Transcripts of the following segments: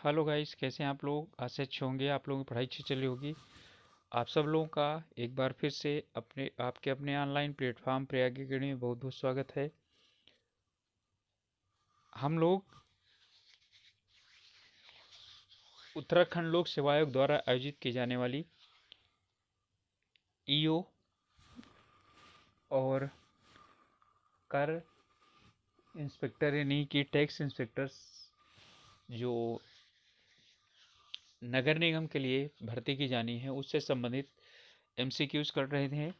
Hello guys, कैसे हैं आप लोग। आज से अच्छे होंगे। आप लोगों की पढ़ाई अच्छी चली होगी। आप सब लोगों का एक बार फिर से अपने ऑनलाइन प्लेटफॉर्म प्रयाग अकेडमी में बहुत बहुत स्वागत है। हम लोग उत्तराखंड लोक सेवा आयोग द्वारा आयोजित की जाने वाली ईओ और कर इंस्पेक्टर यानी कि टैक्स इंस्पेक्टर्स जो नगर निगम के लिए भर्ती की जानी है उससे संबंधित एमसीक्यूज कर रहे थे।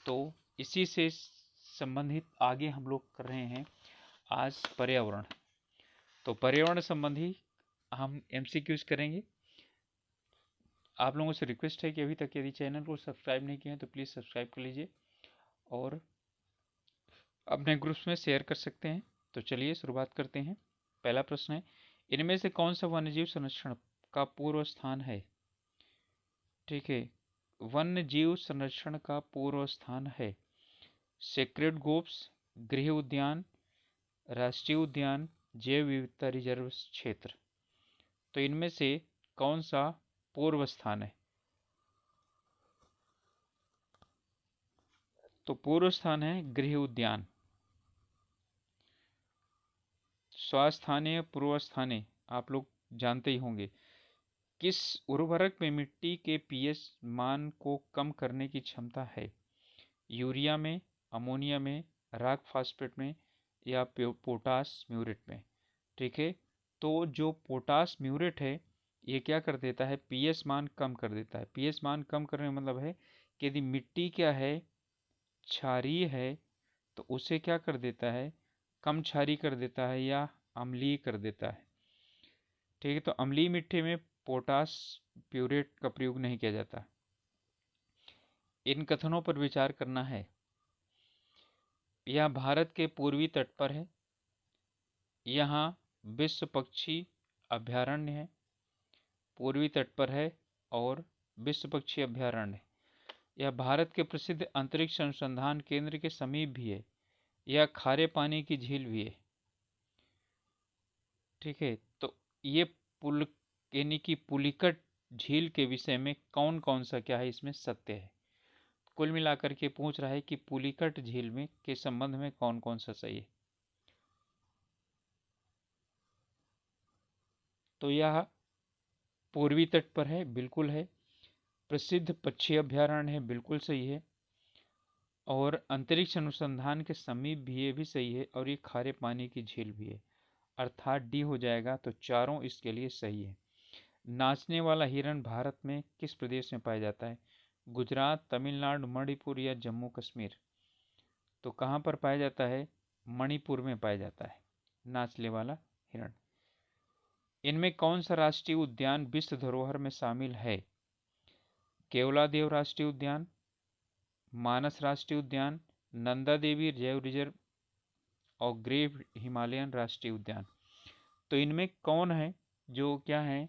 तो इसी से संबंधित आगे हम लोग कर रहे हैं आज पर्यावरण। तो पर्यावरण संबंधी हम एमसीक्यूज करेंगे। आप लोगों से रिक्वेस्ट है कि अभी तक यदि चैनल को सब्सक्राइब नहीं किए हैं तो प्लीज़ सब्सक्राइब कर लीजिए और अपने ग्रुप्स में शेयर कर सकते हैं। तो चलिए शुरुआत करते हैं। पहला प्रश्न है, इनमें से कौन सा वन्यजीव संरक्षण का पूर्व स्थान है। ठीक है, वन्य जीव संरक्षण का पूर्व स्थान है सेक्रेड ग्रुप्स, गृह उद्यान, राष्ट्रीय उद्यान, जैव विविधता रिजर्व क्षेत्र। तो इनमें से कौन सा पूर्व स्थान है। तो पूर्व स्थान है गृह उद्यान। स्वास्थानीय पूर्व स्थानीय आप लोग जानते ही होंगे। किस उर्वरक में मिट्टी के पीएच मान को कम करने की क्षमता है। यूरिया में, अमोनिया में, राक फास्फेट में या पोटास म्यूरेट में। ठीक है, तो जो पोटास म्यूरेट है ये क्या कर देता है, पीएच मान कम कर देता है। पीएच मान कम करने का मतलब है कि यदि मिट्टी क्या है, क्षारीय है, तो उसे क्या कर देता है, कम क्षारीय कर देता है या अम्लीय कर देता है। ठीक है, तो अम्लीय मिट्टी में पोटास प्यूरेट का प्रयोग नहीं किया जाता। इन कथनों पर विचार करना है। यह भारत के पूर्वी तट पर है। यहाँ विश्व पक्षी अभयारण्य है, पूर्वी तट पर है और विश्व पक्षी अभयारण्य है। यह भारत के प्रसिद्ध अंतरिक्ष अनुसंधान केंद्र के समीप भी है। यह खारे पानी की झील भी है। ठीक है, तो ये पुल यानी कि पुलिकट झील के विषय में कौन कौन सा क्या है इसमें सत्य है। कुल मिलाकर के पूछ रहा है कि पुलिकट झील में के संबंध में कौन कौन सा सही है। तो यह पूर्वी तट पर है, बिल्कुल है। प्रसिद्ध पक्षी अभयारण्य है, बिल्कुल सही है। और अंतरिक्ष अनुसंधान के समीप भी ये भी सही है और ये खारे पानी की झील भी है, अर्थात डी हो जाएगा। तो चारों इसके लिए सही है। नाचने वाला हिरण भारत में किस प्रदेश में पाया जाता है। गुजरात, तमिलनाडु, मणिपुर या जम्मू कश्मीर। तो कहाँ पर पाया जाता है, मणिपुर में पाया जाता है नाचने वाला हिरण। इनमें कौन सा राष्ट्रीय उद्यान विश्व धरोहर में शामिल है। केवलादेव राष्ट्रीय उद्यान, मानस राष्ट्रीय उद्यान, नंदा देवी जैव रिजर्व और ग्रेट हिमालयन राष्ट्रीय उद्यान। तो इनमें कौन है जो क्या है,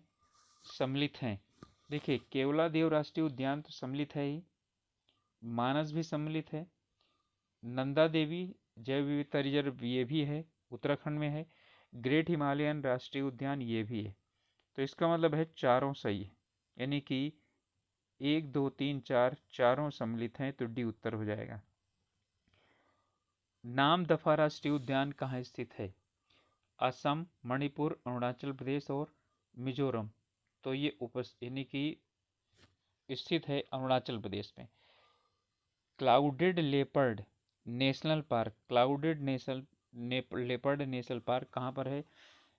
सम्मिलित हैं। देखिए, केवलादेव राष्ट्रीय उद्यान तो सम्मिलित है ही, मानस भी सम्मिलित है, नंदा देवी जैव विविधता रिजर्व ये भी है, उत्तराखंड में है, ग्रेट हिमालयन राष्ट्रीय उद्यान ये भी है। तो इसका मतलब है चारों सही है, यानी कि 1 2 3 4 चारों सम्मिलित हैं, तो डी उत्तर हो जाएगा। नामदफा राष्ट्रीय उद्यान कहाँ स्थित है। असम, मणिपुर, अरुणाचल प्रदेश और मिजोरम। तो ये यानी कि स्थित है अरुणाचल प्रदेश में। Clouded leopard national park, clouded leopard national park कहाँ पर है।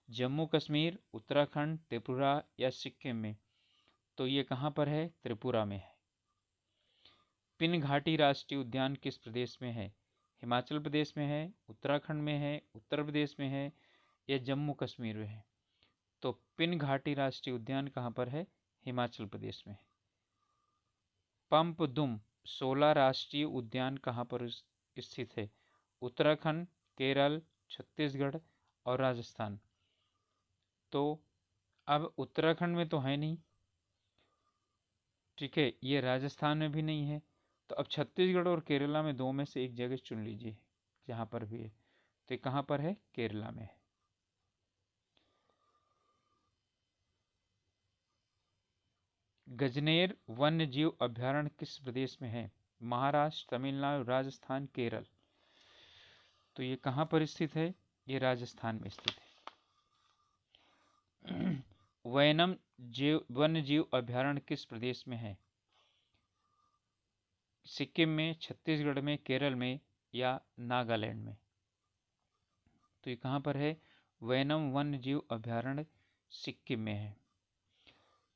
जम्मू कश्मीर, उत्तराखंड, त्रिपुरा या सिक्किम में। तो ये कहाँ पर है, त्रिपुरा में है। पिन घाटी राष्ट्रीय उद्यान किस प्रदेश में है। हिमाचल प्रदेश में है, उत्तराखंड में है, उत्तर प्रदेश में है या जम्मू कश्मीर में है। तो पिन घाटी राष्ट्रीय उद्यान कहाँ पर है, हिमाचल प्रदेश में है। पंपदुम 16 राष्ट्रीय उद्यान कहाँ पर स्थित है। उत्तराखंड, केरल, छत्तीसगढ़ और राजस्थान। तो अब उत्तराखंड में तो है नहीं, ठीक है, ये राजस्थान में भी नहीं है। तो अब छत्तीसगढ़ और केरला में दो में से एक जगह चुन लीजिए जहाँ पर भी है। तो ये कहाँ पर है, केरला में है। गजनेर वन्य जीव अभयारण्य किस प्रदेश में है? महाराष्ट्र, तमिलनाडु, राजस्थान, केरल। तो ये कहाँ पर स्थित है? ये राजस्थान में स्थित है। वैनम वन्य जीव अभयारण्य किस प्रदेश में है? सिक्किम में, छत्तीसगढ़ में, केरल में या नागालैंड में? तो ये कहाँ पर है? वैनम वन्य जीव अभयारण्य सिक्किम में है।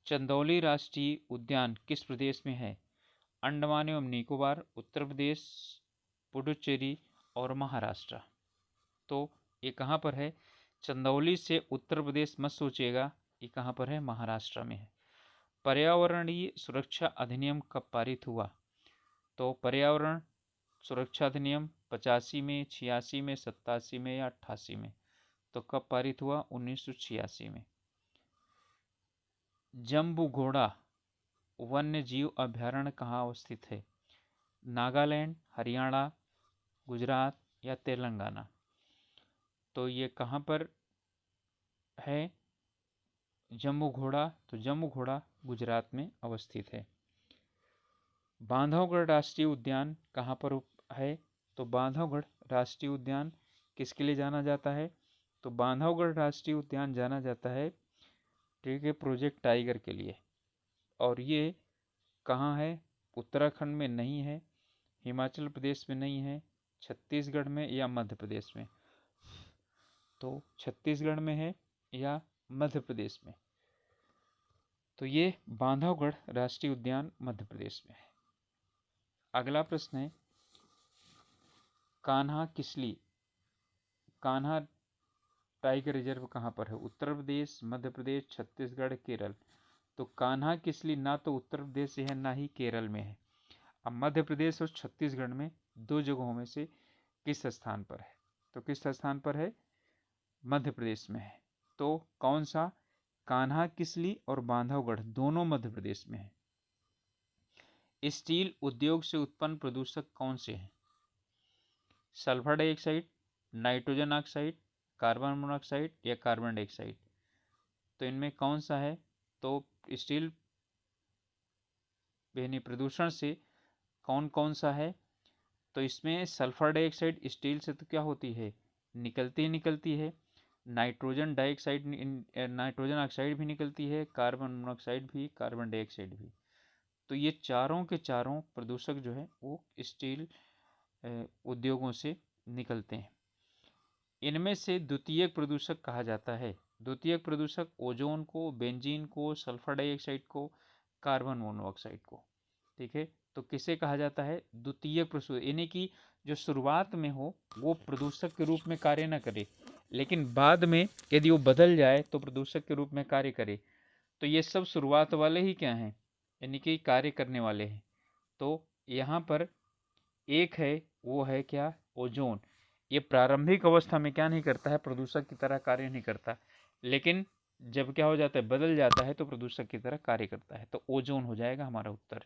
चंदौली राष्ट्रीय उद्यान किस प्रदेश में है? अंडमान एवं निकोबार, उत्तर प्रदेश, पुडुचेरी और महाराष्ट्र। तो ये कहाँ पर है? चंदौली से उत्तर प्रदेश मत सोचिएगा, ये कहाँ पर है? महाराष्ट्र में है। पर्यावरणीय सुरक्षा अधिनियम कब पारित हुआ? तो पर्यावरण सुरक्षा अधिनियम 85 में, 86 में, 87 में या 88 में? तो कब पारित हुआ? 1986 में। जम्बू घोड़ा वन्य जीव अभयारण्य कहाँ अवस्थित है? नागालैंड, हरियाणा, गुजरात या तेलंगाना? तो ये कहाँ पर है जम्बू घोड़ा? तो जम्बू घोड़ा गुजरात में अवस्थित है। बांधवगढ़ राष्ट्रीय उद्यान कहाँ पर है? तो बांधवगढ़ राष्ट्रीय उद्यान किसके लिए जाना जाता है? तो बांधवगढ़ राष्ट्रीय उद्यान जाना जाता है, ठीक है, प्रोजेक्ट टाइगर के लिए। और ये कहाँ है? उत्तराखंड में नहीं है, हिमाचल प्रदेश में नहीं है, छत्तीसगढ़ में या मध्य प्रदेश में? तो छत्तीसगढ़ में है या मध्य प्रदेश में? तो ये बांधवगढ़ राष्ट्रीय उद्यान मध्य प्रदेश में है। अगला प्रश्न है, कान्हा किसली कान्हा टाइगर रिजर्व कहाँ पर है? उत्तर प्रदेश, मध्य प्रदेश, छत्तीसगढ़, केरल। तो कान्हा किसली ना तो उत्तर प्रदेश है ना ही केरल में है। अब मध्य प्रदेश और छत्तीसगढ़ में दो जगहों में से किस स्थान पर है? तो किस स्थान पर है? मध्य प्रदेश में है। तो कौन सा? कान्हा किसली और बांधवगढ़ दोनों मध्य प्रदेश में है। स्टील उद्योग से उत्पन्न प्रदूषक कौन से हैं? Sulphur dioxide, nitrogen oxide, carbon monoxide या कार्बन डाइऑक्साइड? तो इनमें कौन सा है? तो स्टील यानी प्रदूषण से कौन कौन सा है? तो इसमें सल्फर डाइऑक्साइड स्टील से तो क्या होती है? निकलती है। नाइट्रोजन डाइऑक्साइड, नाइट्रोजन ऑक्साइड भी निकलती है, कार्बन मोनोऑक्साइड भी, कार्बन डाइऑक्साइड भी। तो ये चारों के चारों प्रदूषक जो है वो स्टील उद्योगों से निकलते हैं। इनमें से द्वितीयक प्रदूषक कहा जाता है। द्वितीयक प्रदूषक ओजोन को, बेंजीन को, सल्फर डाइऑक्साइड को, कार्बन मोनोऑक्साइड को। ठीक है, तो किसे कहा जाता है? द्वितीयक प्रदूषक, यानी कि जो शुरुआत में हो वो प्रदूषक के रूप में कार्य न करे, लेकिन बाद में यदि वो बदल जाए तो प्रदूषक के रूप में कार्य करे। तो ये सब शुरुआत वाले ही क्या हैं? यानी कि कार्य करने वाले हैं। तो यहाँ पर एक है, वो है क्या? ओजोन। ये प्रारंभिक अवस्था में क्या नहीं करता है? प्रदूषक की तरह कार्य नहीं करता, लेकिन जब क्या हो जाता है? बदल जाता है तो प्रदूषक की तरह कार्य करता है। तो ओजोन हो जाएगा हमारा उत्तर।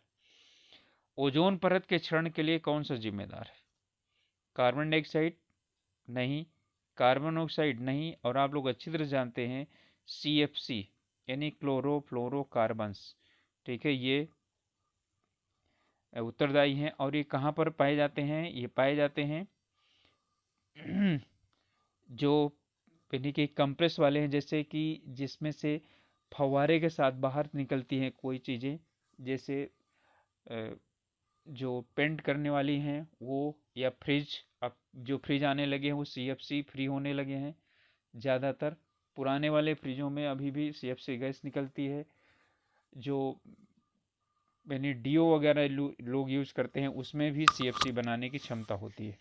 ओजोन परत के क्षरण के लिए कौन सा जिम्मेदार है? कार्बन डाइऑक्साइड नहीं, कार्बन ऑक्साइड नहीं, और आप लोग अच्छी तरह जानते हैं CFC यानी क्लोरोफ्लोरोकार्बन्स, ठीक है, ये उत्तरदायी हैं। और ये कहाँ पर पाए जाते हैं? ये पाए जाते हैं जो यानी कि कंप्रेस वाले हैं, जैसे कि जिसमें से फव्वारे के साथ बाहर निकलती हैं कोई चीज़ें, जैसे जो पेंट करने वाली हैं वो, या फ्रिज, अब जो फ्रिज आने लगे हैं वो CFC फ्री होने लगे हैं ज़्यादातर। पुराने वाले फ्रिजों में अभी भी CFC गैस निकलती है। जो यानी डीओ वगैरह लोग यूज करते हैं उसमें भी CFC बनाने की क्षमता होती है।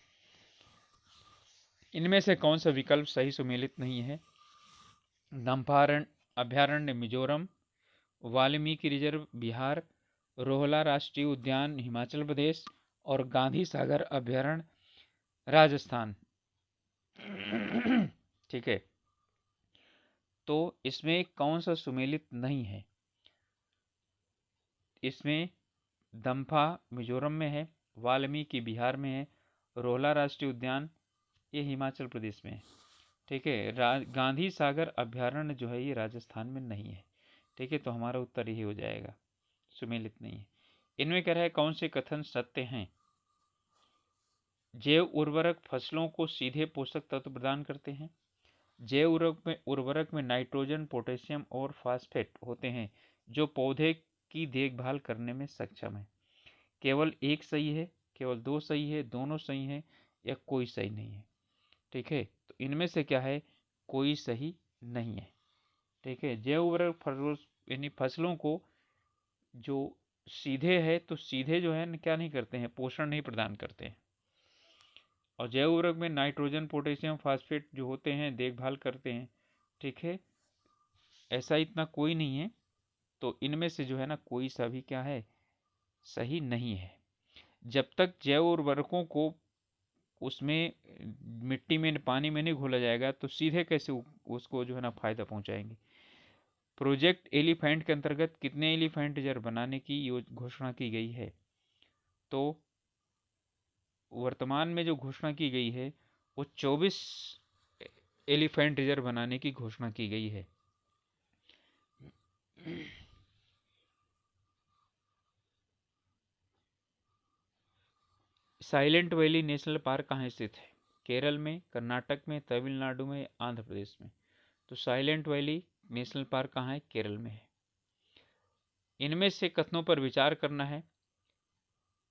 इनमें से कौन सा विकल्प सही सुमेलित नहीं है? दम्फा अभयारण्य मिजोरम, वाल्मीकि रिजर्व बिहार, रोहला राष्ट्रीय उद्यान हिमाचल प्रदेश और गांधी सागर अभयारण्य राजस्थान। ठीक है, तो इसमें कौन सा सुमेलित नहीं है? इसमें दम्फा मिजोरम में है, वाल्मीकि बिहार में है, रोहला राष्ट्रीय उद्यान ये हिमाचल प्रदेश में है। ठीक है, गांधी सागर अभयारण्य जो है ये राजस्थान में नहीं है। ठीक है, तो हमारा उत्तर यही हो जाएगा। सुमेलित नहीं है। इनमें कह रहा है कौन से कथन सत्य हैं? जैव उर्वरक फसलों को सीधे पोषक तत्व प्रदान करते हैं। जैव उर्वरक में नाइट्रोजन, पोटेशियम और फास्फेट होते हैं जो पौधे की देखभाल करने में सक्षम है। केवल एक सही है, केवल दो सही है, दोनों सही है, या कोई सही नहीं है। ठीक है, तो इनमें से क्या है? कोई सही नहीं है। ठीक है, जैव उर्वरक यानी फसलों को जो सीधे है तो सीधे जो है क्या नहीं करते हैं, पोषण नहीं प्रदान करते हैं। और जैव उर्वरक में नाइट्रोजन, पोटेशियम, फास्फेट जो होते हैं देखभाल करते हैं। ठीक है, ऐसा इतना कोई नहीं है। तो इनमें से जो है ना कोई सा भी क्या है, सही नहीं है। जब तक जैव उर्वरकों को उसमें मिट्टी में पानी में नहीं घोला जाएगा तो सीधे कैसे उसको जो है ना फायदा पहुंचाएंगे। प्रोजेक्ट एलिफेंट के अंतर्गत कितने एलिफेंट रिजर्व बनाने की घोषणा की गई है? तो वर्तमान में जो घोषणा की गई है वो 24 एलिफेंट रिजर्व बनाने की घोषणा की गई है। साइलेंट वैली नेशनल पार्क कहाँ स्थित है? केरल में, कर्नाटक में, तमिलनाडु में, आंध्र प्रदेश में। तो साइलेंट वैली नेशनल पार्क कहाँ है? केरल में है। इनमें से कथनों पर विचार करना है।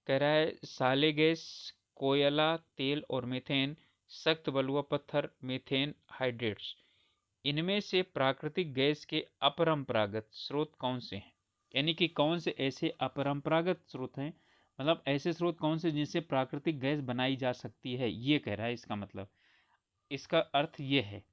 कह रहा है साले गैस, कोयला, तेल और मीथेन, सख्त बलुआ पत्थर, मीथेन हाइड्रेट्स, इनमें से प्राकृतिक गैस के अपरंपरागत स्रोत कौन से हैं? यानी कि कौन से ऐसे अपरंपरागत स्रोत हैं, मतलब ऐसे स्रोत कौन से जिनसे प्राकृतिक गैस बनाई जा सकती है, ये कह रहा है। इसका मतलब, इसका अर्थ ये है।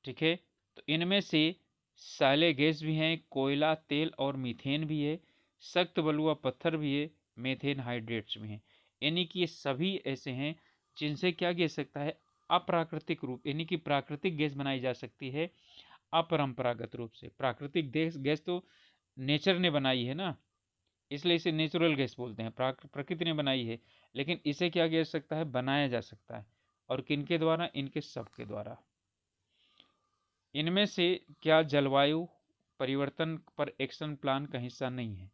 ठीक है, तो इनमें से साले गैस भी हैं, कोयला, तेल और मीथेन भी है, सख्त बलुआ पत्थर भी है, मीथेन हाइड्रेट्स भी हैं। यानी कि ये सभी ऐसे हैं जिनसे क्या किया सकता है, अप्राकृतिक रूप, यानी कि प्राकृतिक गैस बनाई जा सकती है अपरंपरागत रूप से। प्राकृतिक गैस तो नेचर ने बनाई है ना, इसलिए इसे नेचुरल गैस बोलते हैं, प्रकृति ने बनाई है। लेकिन इसे क्या किया जा सकता है, बनाया जा सकता है। और किनके द्वारा? इनके सबके द्वारा। इनमें से क्या जलवायु परिवर्तन पर एक्शन प्लान का हिस्सा नहीं है?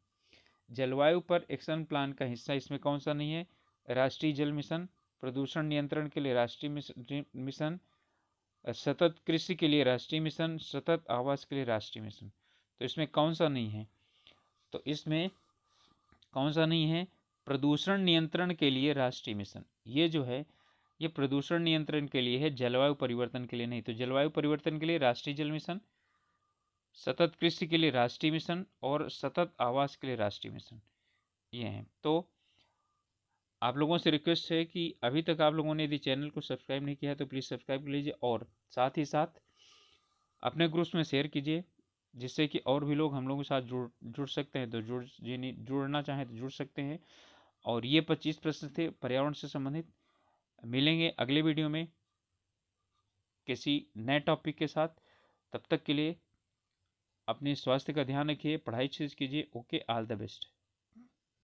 जलवायु पर एक्शन प्लान का हिस्सा इसमें कौन सा नहीं है? राष्ट्रीय जल मिशन, प्रदूषण नियंत्रण के लिए राष्ट्रीय मिशन, सतत कृषि के लिए राष्ट्रीय मिशन, सतत आवास के लिए राष्ट्रीय मिशन। तो इसमें कौन सा नहीं है? तो इसमें कौन सा नहीं है? प्रदूषण नियंत्रण के लिए राष्ट्रीय मिशन। ये जो है ये प्रदूषण नियंत्रण के लिए है, जलवायु परिवर्तन के लिए नहीं। तो जलवायु परिवर्तन के लिए राष्ट्रीय जल मिशन, सतत कृषि के लिए राष्ट्रीय मिशन और सतत आवास के लिए राष्ट्रीय मिशन, ये हैं। तो आप लोगों से रिक्वेस्ट है कि अभी तक आप लोगों ने यदि चैनल को सब्सक्राइब नहीं किया है तो प्लीज़ सब्सक्राइब कर लीजिए, और साथ ही साथ अपने ग्रुप्स में शेयर कीजिए, जिससे कि और भी लोग हम लोगों के साथ जुड़ सकते हैं। तो जुड़ना चाहें तो जुड़ सकते हैं। और ये 25 प्रश्न थे पर्यावरण से संबंधित। मिलेंगे अगले वीडियो में किसी नए टॉपिक के साथ। तब तक के लिए अपने स्वास्थ्य का ध्यान रखिए, पढ़ाई अच्छे से कीजिए। Okay, all the best.